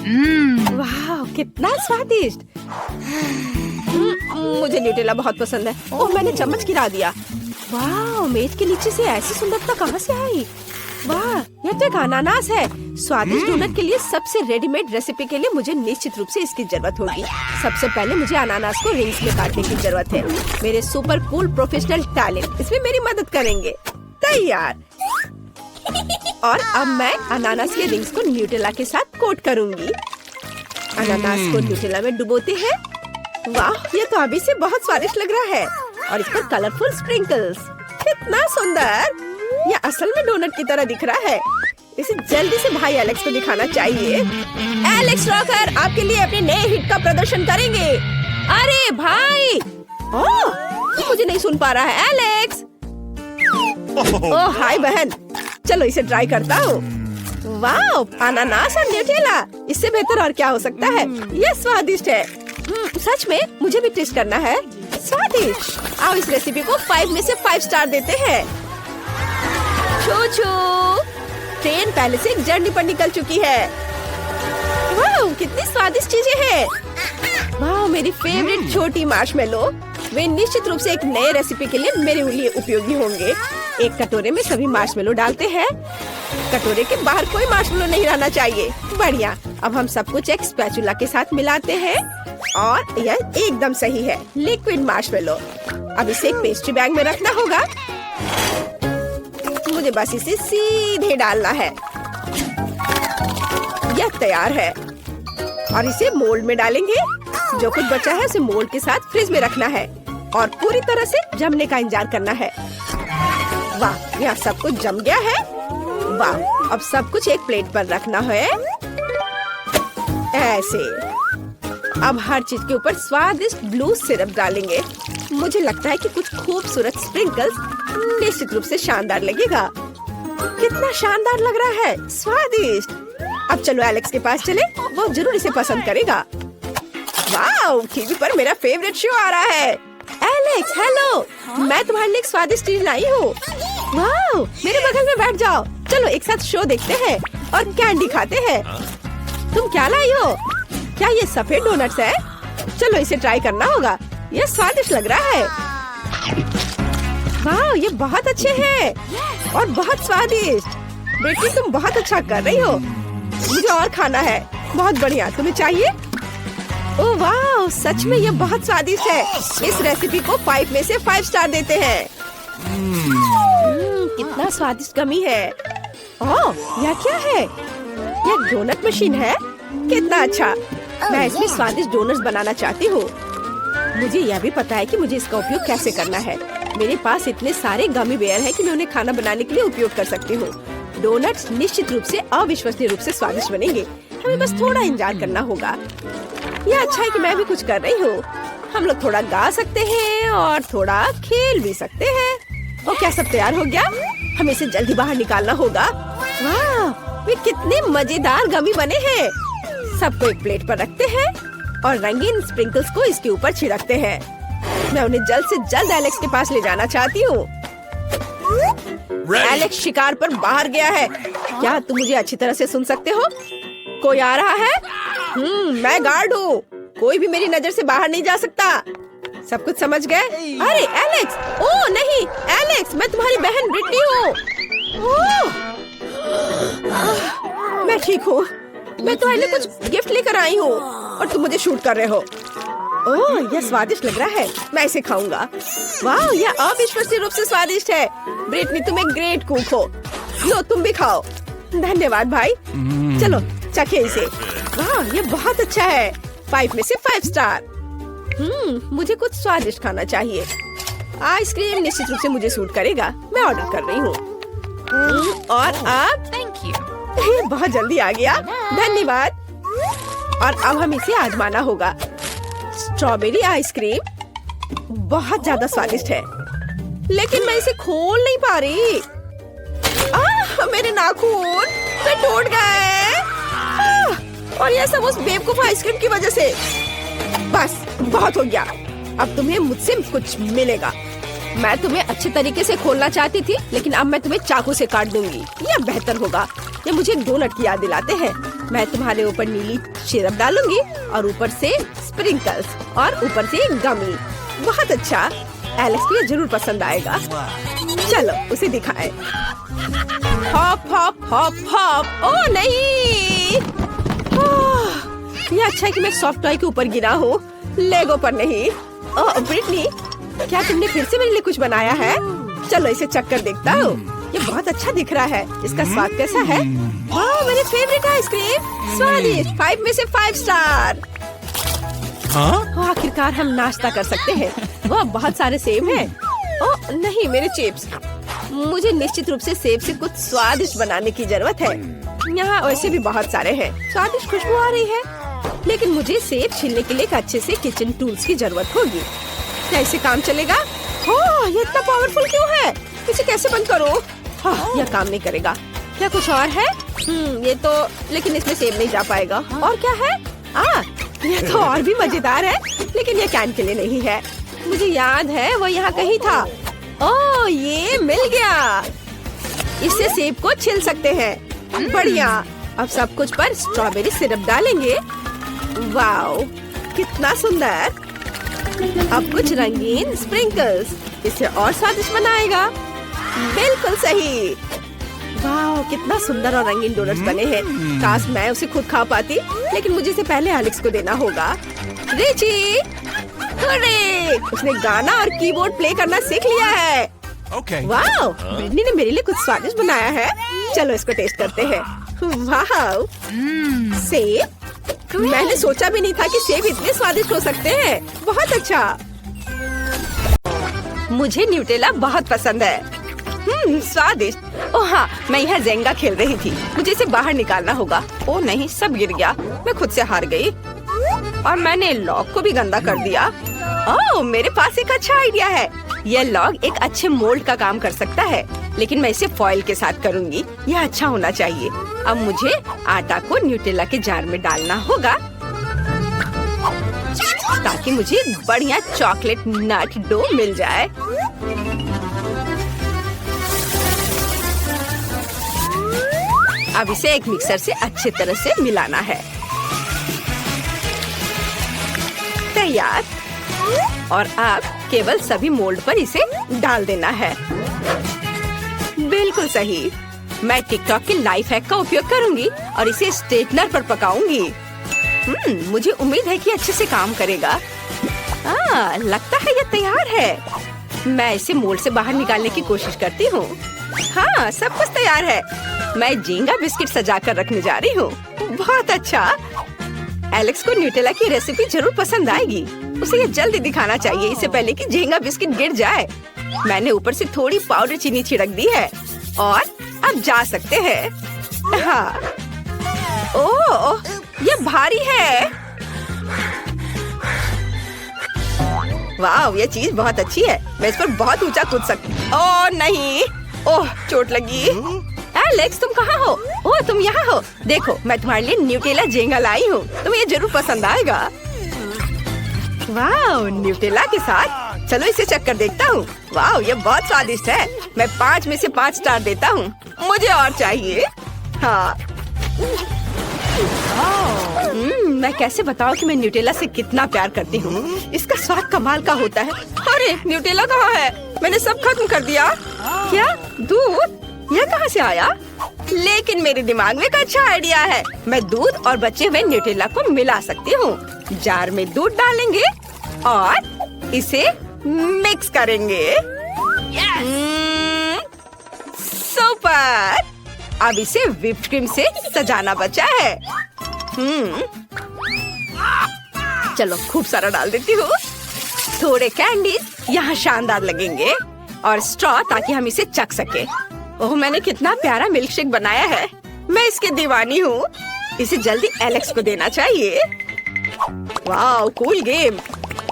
वाह कितना स्वादिष्ट। मुझे न्यूटेला बहुत पसंद है। ओह मैंने चम्मच गिरा दिया। वाह मेज के नीचे से ऐसी सुंदरता कहाँ से आई। वाह यह तो एक अनानास है। स्वादिष्ट डोनट के लिए सबसे रेडीमेड रेसिपी के लिए मुझे निश्चित रूप से इसकी जरूरत होगी। सबसे पहले मुझे अनानास को रिंग्स में काटने की जरूरत है। मेरे सुपर कूल प्रोफेशनल टैलेंट इसमें मेरी मदद करेंगे। तैयार। और अब मैं अनानास के रिंग्स को न्यूटेला के साथ कोट करूंगी। अनानास को न्यूटेला में डुबोते हैं। वाह ये तो अभी से बहुत स्वादिष्ट लग रहा है। और इस पर कलरफुल स्प्रिंकल्स। कितना सुंदर। यह असल में डोनट की तरह दिख रहा है। इसे जल्दी से भाई एलेक्स को दिखाना चाहिए। एलेक्स रॉकर आपके लिए अपने नए हिट का प्रदर्शन करेंगे। अरे भाई ओह तो मुझे नहीं सुन पा रहा है एलेक्स। ओह हाय बहन चलो इसे ट्राई करता हूँ। वाह अनानास और न्यूटेला इससे बेहतर और क्या हो सकता है। यह स्वादिष्ट है। सच में मुझे भी टेस्ट करना है। स्वादिष्ट। आओ इस रेसिपी को 5 में से 5 स्टार देते हैं। छू छू ट्रेन पहले से एक जर्नी पर निकल चुकी है। वाह कितनी स्वादिष्ट चीजें हैं। वाह मेरी फेवरेट छोटी मार्शमेलो। वे निश्चित रूप से एक नए रेसिपी के लिए मेरे लिए उपयोगी होंगे। एक कटोरे में सभी मार्शमेलो डालते हैं। कटोरे के बाहर कोई मार्शमेलो नहीं रहना चाहिए। बढ़िया। अब हम सब कुछ एक स्पैचुला के साथ मिलाते हैं और यह एकदम सही है। Liquid marshmallow. अब इसे एक पेस्ट्री बैग में रखना होगा। मुझे बस इसे सीधे डालना है। यह तैयार है। और इसे मोल्ड में डालेंगे। जो कुछ बचा है उसे मोल्ड के साथ फ्रिज में रखना है और पूरी तरह से जमने का इंतजार करना है। वाह यह सब कुछ जम गया है। वाह अब सब कुछ एक प्लेट पर रखना है ऐसे। अब हर चीज के ऊपर स्वादिष्ट ब्लू सिरप डालेंगे। मुझे लगता है कि कुछ खूबसूरत स्प्रिंकल्स निश्चित रूप से शानदार लगेगा। कितना शानदार लग रहा है। स्वादिष्ट। अब चलो एलेक्स के पास चले। वो जरूर इसे पसंद करेगा। वाह टीवी पर मेरा फेवरेट शो आ रहा है। एलेक्स हेलो मैं तुम्हारे लिए एक स्वादिष्ट चीज लाई हूँ। वाह मेरे बगल में बैठ जाओ। चलो एक साथ शो देखते हैं और कैंडी खाते हैं। तुम क्या लाई हो। क्या ये सफेद डोनट्स है। चलो इसे ट्राई करना होगा। ये स्वादिष्ट लग रहा है। वाह ये बहुत अच्छे हैं और बहुत स्वादिष्ट। बेटी तुम बहुत अच्छा कर रही हो। मुझे और खाना है। बहुत बढ़िया। तुम्हें चाहिए। ओह वाह सच में ये बहुत स्वादिष्ट है। इस रेसिपी को 5 में से 5 स्टार देते हैं। कितना स्वादिष्ट गमी है। ओह यह क्या है। यह डोनट मशीन है। कितना अच्छा। मैं इसमें स्वादिष्ट डोनट्स बनाना चाहती हूँ। मुझे यह भी पता है कि मुझे इसका उपयोग कैसे करना है। मेरे पास इतने सारे गमी बेयर हैं कि मैं उन्हें खाना बनाने के लिए उपयोग कर सकती हूँ। डोनट्स निश्चित रूप से अविश्वसनीय रूप से स्वादिष्ट बनेंगे। हमें बस थोड़ा इंतजार करना होगा। यह अच्छा है कि मैं भी कुछ कर रही हूँ। हम लोग थोड़ा गा सकते हैं और थोड़ा खेल भी सकते हैं। और क्या सब तैयार हो गया। हमें इसे जल्दी बाहर निकालना होगा। वाह वे कितने मजेदार गमी बने हैं। सबको एक प्लेट पर रखते हैं और रंगीन स्प्रिंकल्स को इसके ऊपर छिड़कते हैं। मैं उन्हें जल्द से जल्द एलेक्स के पास ले जाना चाहती हूँ। एलेक्स शिकार पर बाहर गया है। क्या तुम मुझे अच्छी तरह से सुन सकते हो। कोई आ रहा है। मैं गार्ड हूँ। कोई भी मेरी नजर से बाहर नहीं जा सकता। सब कुछ समझ गए। अरे एलेक्स। ओह नहीं एलेक्स मैं तुम्हारी बहन ब्रिटनी हूँ। मैं ठीक हूँ। मैं तुम्हारे लिए कुछ गिफ्ट लेकर आई हूँ और तुम मुझे शूट कर रहे हो। ओह यह स्वादिष्ट लग रहा है। मैं इसे खाऊंगा। वाह यह अविश्वसनीय रूप से स्वादिष्ट है। ब्रिटनी तुम एक ग्रेट कुक हो। लो तुम भी खाओ। धन्यवाद भाई। चलो चखे इसे। वाह ये बहुत अच्छा है। 5 में से 5 स्टार। मुझे कुछ स्वादिष्ट खाना चाहिए। आइसक्रीम निश्चित रूप से मुझे सूट करेगा। मैं ऑर्डर कर रही हूँ। और अब थैंक यू। ये बहुत जल्दी आ गया। धन्यवाद। और अब हम इसे आजमाना होगा। स्ट्रॉबेरी आइसक्रीम बहुत ज्यादा स्वादिष्ट है लेकिन मैं इसे खोल नहीं पा रही। मेरे नाखून वे टूट गए। और यह सब उस बेवकूफ आइसक्रीम की वजह से। बस बहुत हो गया। अब तुम्हें मुझसे कुछ मिलेगा। मैं तुम्हें अच्छे तरीके से खोलना चाहती थी लेकिन अब मैं तुम्हें चाकू से काट दूंगी। यह बेहतर होगा। ये मुझे एक डोनट की याद दिलाते हैं। मैं तुम्हारे ऊपर नीली सिरप डालूंगी और ऊपर से स्प्रिंकल्स और ऊपर से गमी। बहुत अच्छा, एलेक्स को ये जरूर पसंद आएगा। चलो उसे दिखाएं। Hop hop hop hop. Oh नहीं, ये अच्छा है कि मैं सॉफ्ट टॉय के ऊपर गिरा हूँ, लेगो पर नहीं। ओह ब्रिटनी, क्या तुमने फिर से मेरे लिए कुछ बनाया है? चलो इसे चख कर देखता हूँ। ये बहुत अच्छा दिख रहा है। इसका स्वाद कैसा है? वाह, मेरी फेवरेट आइसक्रीम, स्वादिष्ट, 5 में से 5 स्टार। आखिरकार हम नाश्ता कर सकते हैं। वाह, बहुत सारे सेब हैं। ओह नहीं, मेरे चिप्स। मुझे निश्चित रूप से सेब से कुछ स्वादिष्ट बनाने की जरूरत है। यहाँ वैसे भी बहुत सारे हैं। स्वादिष्ट खुशबू आ रही है, लेकिन मुझे सेब छीलने के लिए एक अच्छे से किचन टूल्स की जरूरत होगी। क्या इसे काम चलेगा? ओह, ये इतना पावरफुल क्यों है? इसे कैसे बंद करो? यह काम नहीं करेगा। क्या कुछ और है? ये तो, लेकिन इसमें सेब नहीं जा पाएगा। और क्या है? यह तो और भी मजेदार है, लेकिन यह कैन के लिए नहीं है। मुझे याद है वो यहाँ कहीं था। ओह, ये मिल गया। इससे सेब को छील सकते हैं। बढ़िया। अब सब कुछ पर स्ट्रॉबेरी सिरप डालेंगे। वाओ, कितना सुंदर। अब कुछ रंगीन स्प्रिंकल्स इसे और स्वादिष्ट बनाएगा। बिल्कुल सही। वाह, कितना सुंदर और रंगीन डोनट्स बने हैं। काश मैं उसे खुद खा पाती, लेकिन मुझे इसे पहले एलेक्स को देना होगा। Richie, hooray! उसने गाना और कीबोर्ड प्ले करना सीख लिया है। वाह, ब्रिटनी ने मेरे लिए कुछ स्वादिष्ट बनाया है। चलो इसको टेस्ट करते हैं। वाह, सेब, मैंने सोचा भी नहीं था कि सेब इतने स्वादिष्ट हो सकते हैं। बहुत अच्छा। मुझे न्यूटेला बहुत पसंद है। स्वादिष्ट। ओह हाँ, मैं यहाँ जेंगा खेल रही थी। मुझे इसे बाहर निकालना होगा। ओह नहीं, सब गिर गया। मैं खुद से हार गई और मैंने लॉग को भी गंदा कर दिया। ओह, मेरे पास एक अच्छा आइडिया है। यह लॉग एक अच्छे मोल्ड का काम कर सकता है, लेकिन मैं इसे फॉइल के साथ करूँगी। यह अच्छा होना चाहिए। अब मुझे आटा को न्यूटेला के जार में डालना होगा, ताकि मुझे बढ़िया चॉकलेट नट डो मिल जाए। अब इसे एक मिक्सर से अच्छी तरह से मिलाना है। तैयार। और अब केवल सभी मोल्ड पर इसे डाल देना है। बिल्कुल सही। मैं टिकटॉक के लाइफ हैक का उपयोग करूंगी और इसे स्ट्रेटनर पर पकाऊंगी। मुझे उम्मीद है कि अच्छे से काम करेगा। लगता है ये तैयार है। मैं इसे मोल्ड से बाहर निकालने की कोशिश करती हूँ। हाँ, सब कुछ तैयार है। मैं जेंगा बिस्किट सजा कर रखने जा रही हूँ। बहुत अच्छा। एलेक्स को न्यूटेला की रेसिपी जरूर पसंद आएगी। उसे ये जल्दी दिखाना चाहिए, इससे पहले कि जेंगा बिस्किट गिर जाए। मैंने ऊपर से थोड़ी पाउडर चीनी छिड़क दी है और अब जा सकते हैं। हाँ। ओह, ये भारी है। वाह, ये चीज बहुत अच्छी है। मैं इस पर बहुत ऊंचा कूद सकती। ओह नहीं, ओह चोट लगी। एलेक्स, तुम कहाँ हो? ओह, तुम यहाँ हो। देखो, मैं तुम्हारे लिए न्यूटेला जेंगा लाई हूँ। तुम्हें ये जरूर पसंद आएगा। वाह, न्यूटेला के साथ। चलो इसे चख कर देखता हूँ। वाह, ये बहुत स्वादिष्ट है। मैं 5 में से 5 स्टार देता हूँ। मुझे और चाहिए। हाँ। मैं कैसे बताऊँ कि मैं न्यूटेला से कितना प्यार करती हूँ। इसका स्वाद कमाल का होता है। अरे, न्यूटेला कहाँ है? मैंने सब खत्म कर दिया। क्या? दूध? यह कहाँ से आया? लेकिन मेरे दिमाग में एक अच्छा आइडिया है। मैं दूध और बचे हुए न्यूटेला को मिला सकती हूँ। जार में दूध डालेंगे और इसे मिक्स करेंगे। सुपर। अब इसे व्हिप्ड क्रीम से सजाना बचा है। चलो खूब सारा डाल देती हूँ। थोड़े कैंडीज यहाँ शानदार लगेंगे और स्ट्रॉ, ताकि हम इसे चख सके। ओह, मैंने कितना प्यारा मिल्क शेक बनाया है। मैं इसकी दीवानी हूँ। इसे जल्दी एलेक्स को देना चाहिए। वाह, कूल गेम।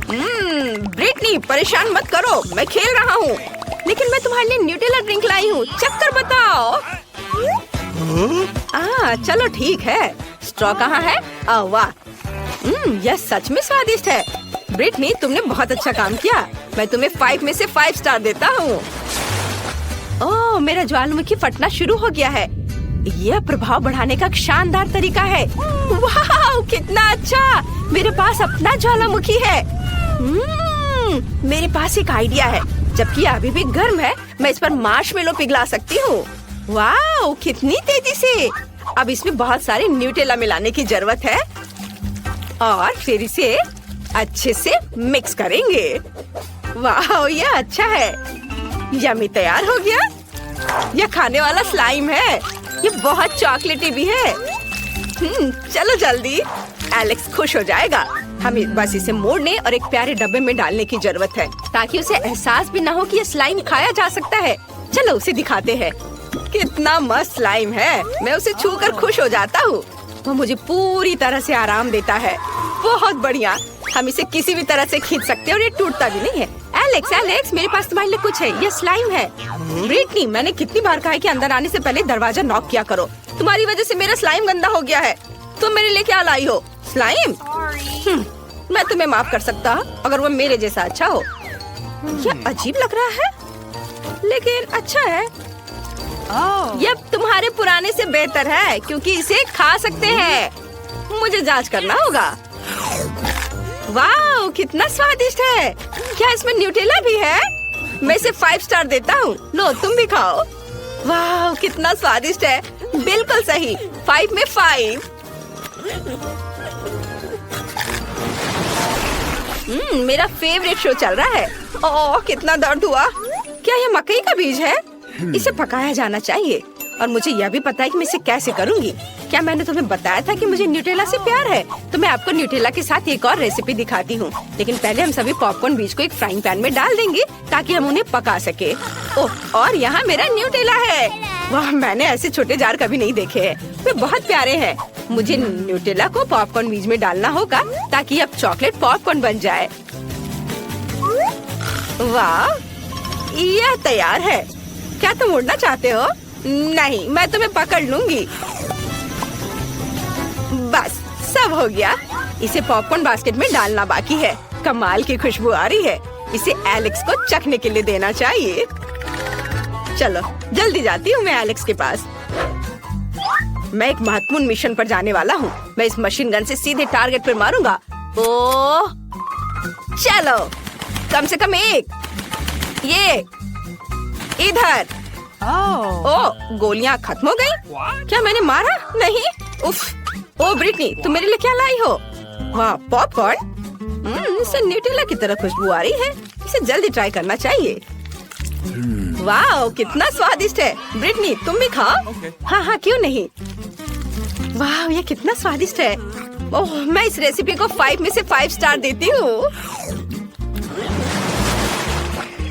ब्रिटनी, परेशान मत करो, मैं खेल रहा हूँ। लेकिन मैं तुम्हारे लिए न्यूटेला ड्रिंक लाई हूँ, चख कर बताओ। चलो ठीक है। स्ट्रॉ कहाँ है? वाह, यह सच में स्वादिष्ट है। ब्रिटनी, तुमने बहुत अच्छा काम किया। मैं तुम्हें 5 में से 5 स्टार देता हूँ। ओह, मेरा ज्वालामुखी फटना शुरू हो गया है। यह प्रभाव बढ़ाने का शानदार तरीका है। वाह कितना अच्छा, मेरे पास अपना ज्वालामुखी है। मेरे पास एक आइडिया है, जबकि यह अभी भी गर्म है, मैं इस पर मार्शमेलो पिघला सकती हूँ। वाह कितनी तेजी से। अब इसमें बहुत सारे न्यूटेला मिलाने की जरूरत है और फिर इसे अच्छे से मिक्स करेंगे। वाह यह अच्छा है। यम्मी तैयार हो गया। यह खाने वाला स्लाइम है। ये बहुत चॉकलेटी भी है। चलो जल्दी, एलेक्स खुश हो जाएगा। हमें बस इसे मोड़ने और एक प्यारे डब्बे में डालने की जरूरत है, ताकि उसे एहसास भी न हो कि ये स्लाइम खाया जा सकता है। चलो उसे दिखाते हैं। कितना मस्त स्लाइम है, मैं उसे छूकर खुश हो जाता हूँ। वो मुझे पूरी तरह से आराम देता है। बहुत बढ़िया, हम इसे किसी भी तरह से खींच सकते हैं और ये टूटता भी नहीं है। एलेक्स एलेक्स, मेरे पास तुम्हारे लिए कुछ है। ये स्लाइम है। ब्रिटनी, मैंने कितनी बार कहा है कि अंदर आने से पहले दरवाजा नॉक किया करो। तुम्हारी वजह से मेरा स्लाइम गंदा हो गया है। तुम मेरे लिए क्या लाई हो? स्लाइम? मैं तुम्हें माफ कर सकता अगर वो मेरे जैसा अच्छा हो। यह अजीब लग रहा है, लेकिन अच्छा है। यह तुम्हारे पुराने से बेहतर है, क्योंकि इसे खा सकते हैं। मुझे जांच करना होगा। वाह कितना स्वादिष्ट है। क्या इसमें न्यूटेला भी है? मैं इसे 5 स्टार देता हूँ। लो तुम भी खाओ। वाह कितना स्वादिष्ट है। बिल्कुल सही, 5 में 5। मेरा फेवरेट शो चल रहा है। ओह कितना दर्द हुआ। क्या यह मकई का बीज है? इसे पकाया जाना चाहिए और मुझे यह भी पता है कि मैं इसे कैसे करूंगी। क्या मैंने तुम्हें बताया था कि मुझे न्यूटेला से प्यार है? तो मैं आपको न्यूटेला के साथ एक और रेसिपी दिखाती हूँ, लेकिन पहले हम सभी पॉपकॉर्न बीज को एक फ्राइंग पैन में डाल देंगे ताकि हम उन्हें पका सके। ओह और यहाँ मेरा न्यूटेला है। वाह मैंने ऐसे छोटे जार कभी नहीं देखे हैं। वे बहुत प्यारे हैं। मुझे न्यूटेला को पॉपकॉर्न बीज में डालना होगा ताकि अब चॉकलेट पॉपकॉर्न बन जाए। वाह यह तैयार है। क्या तुम उड़ना चाहते हो? नहीं, मैं तुम्हें पकड़ लूंगी। बस सब हो गया। इसे पॉपकॉर्न बास्केट में डालना बाकी है। कमाल की खुशबू आ रही है। इसे एलेक्स को चखने के लिए देना चाहिए। चलो जल्दी जाती हूँ मैं एलेक्स के पास। मैं एक महत्वपूर्ण मिशन पर जाने वाला हूँ। मैं इस मशीन गन से सीधे टारगेट पर मारूंगा। ओह चलो, कम से कम एक। ये इधर। ओह गोलियां खत्म हो गई। क्या मैंने मारा? नहीं। उफ। ओ ब्रिटनी, तुम मेरे लिए क्या लाई हो? वाह पॉपकॉर्न। इससे न्यूटेला की तरह खुशबू आ रही है। इसे जल्दी ट्राई करना चाहिए। वाह कितना स्वादिष्ट है। ब्रिटनी तुम भी खाओ। हाँ हाँ क्यों नहीं। वाह ये कितना स्वादिष्ट है। ओह मैं इस रेसिपी को 5 में से 5 स्टार देती हूँ।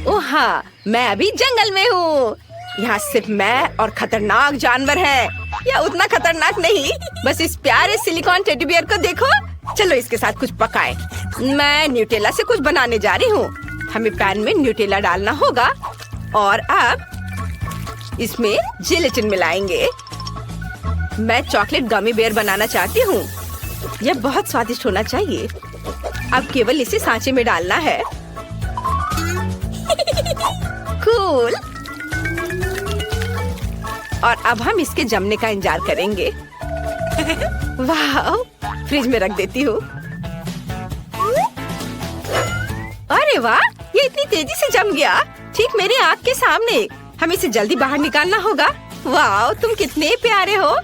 ओह हाँ, मैं अभी जंगल में हूँ। यहाँ सिर्फ मैं और खतरनाक जानवर हैं। या उतना खतरनाक नहीं, बस इस प्यारे सिलिकॉन टेडी बियर को देखो। चलो इसके साथ कुछ पकाएं। मैं न्यूटेला से कुछ बनाने जा रही हूँ। हमें पैन में न्यूटेला डालना होगा और अब इसमें जेलेटिन मिलाएंगे। मैं चॉकलेट गमी बेयर बनाना चाहती हूँ। यह बहुत स्वादिष्ट होना चाहिए। अब केवल इसे सांचे में डालना है। कूल। और अब हम इसके जमने का इंतजार करेंगे। वाह फ्रिज में रख देती हूँ। अरे वाह ये इतनी तेजी से जम गया, ठीक मेरे आँख के सामने। हमें इसे जल्दी बाहर निकालना होगा। वाह तुम कितने प्यारे हो।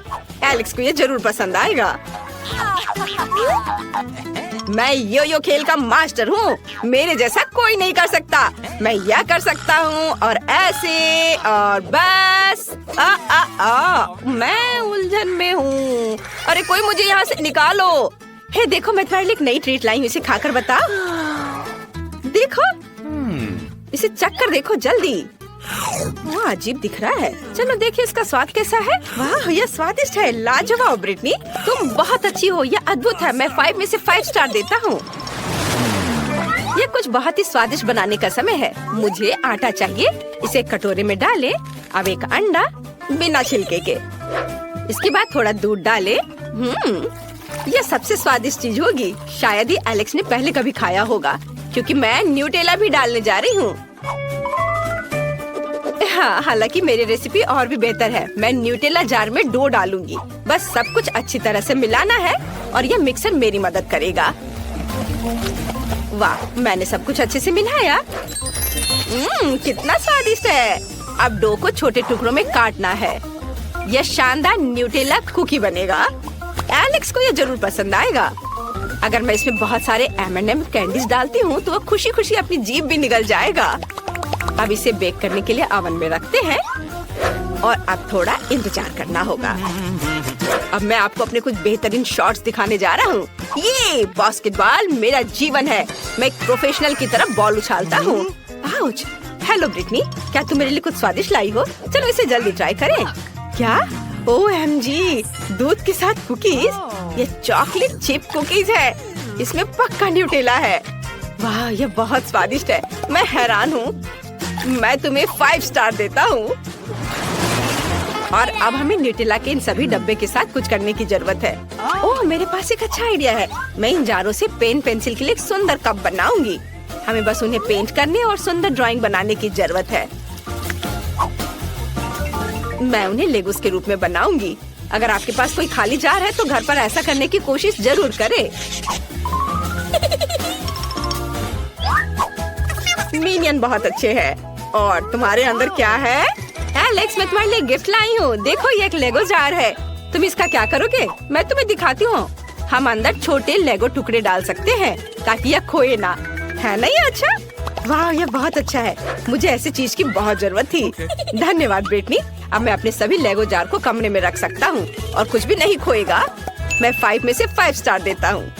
एलेक्स को ये जरूर पसंद आएगा। मैं यो यो खेल का मास्टर हूँ। मेरे जैसा कोई नहीं कर सकता। मैं यह कर सकता हूँ और ऐसे और बस। मैं उलझन में हूँ। अरे कोई मुझे यहाँ से निकालो। हे देखो मैं तुम्हारे लिए एक नई ट्रीट लाई हूँ। इसे खाकर बता। देखो इसे चख कर देखो जल्दी। वाह अजीब दिख रहा है। चलो देखिए इसका स्वाद कैसा है। वाह यह स्वादिष्ट है। लाजवाब ब्रिटनी, तुम बहुत अच्छी हो। यह अद्भुत है। मैं 5 में से 5 स्टार देता हूँ। यह कुछ बहुत ही स्वादिष्ट बनाने का समय है। मुझे आटा चाहिए। इसे कटोरे में डालें। अब एक अंडा बिना छिलके के। इसके बाद थोड़ा दूध डालें। यह सबसे स्वादिष्ट चीज होगी। शायद ही एलेक्स ने पहले कभी खाया होगा, क्योंकि मैं न्यूटेला भी डालने जा रही हूँ। हाँ, हालांकि मेरी रेसिपी और भी बेहतर है। मैं न्यूटेला जार में डो डालूंगी। बस सब कुछ अच्छी तरह से मिलाना है और ये मिक्सर मेरी मदद करेगा। वाह, मैंने सब कुछ अच्छे से मिलाया। कितना स्वादिष्ट है। अब डो को छोटे टुकड़ों में काटना है। यह शानदार न्यूटेला कुकी बनेगा। एलेक्स को यह जरूर पसंद आएगा। अगर मैं इसमें बहुत सारे M&M कैंडीज डालती हूँ तो वो खुशी खुशी अपनी जीभ भी निगल जाएगा। अब इसे बेक करने के लिए ओवन में रखते हैं और अब थोड़ा इंतजार करना होगा। अब मैं आपको अपने कुछ बेहतरीन शॉट्स दिखाने जा रहा हूँ। ये बास्केटबॉल मेरा जीवन है। मैं एक प्रोफेशनल की तरह बॉल उछालता हूँ। आउच! हेलो ब्रिटनी, क्या तुम मेरे लिए कुछ स्वादिष्ट लाई हो? चलो इसे जल्दी ट्राई करें। क्या? OMG! दूध के साथ कुकीज? ये चॉकलेट चिप कुकीज है। इसमें पक्का न्यूटेला है। वाह, ये बहुत स्वादिष्ट है। मैं हैरान हूँ। मैं तुम्हें 5 स्टार देता हूँ। और अब हमें न्यूटेला के इन सभी डब्बे के साथ कुछ करने की जरूरत है। ओह, मेरे पास एक अच्छा आइडिया है। मैं इन जारों से पेन पेंसिल के लिए एक सुंदर कप बनाऊंगी। हमें बस उन्हें पेंट करने और सुंदर ड्राइंग बनाने की जरूरत है। मैं उन्हें लेगोस के रूप में बनाऊंगी। अगर आपके पास कोई खाली जार है तो घर पर ऐसा करने की कोशिश जरूर करें। मिनियन बहुत अच्छे हैं। और तुम्हारे अंदर क्या है? एलेक्स, मैं तुम्हारे लिए गिफ्ट लाई हूँ। देखो, ये एक लेगो जार है। तुम इसका क्या करोगे? मैं तुम्हें दिखाती हूँ। हम अंदर छोटे लेगो टुकड़े डाल सकते हैं ताकि यह खोए ना। है ना ये अच्छा? वाह, ये बहुत अच्छा है। मुझे ऐसी चीज की बहुत जरूरत थी। धन्यवाद ब्रिटनी। अब मैं अपने सभी लेगो जार को कमरे में रख सकता हूँ और कुछ भी नहीं खोएगा। मैं 5 में से 5 स्टार देता हूँ।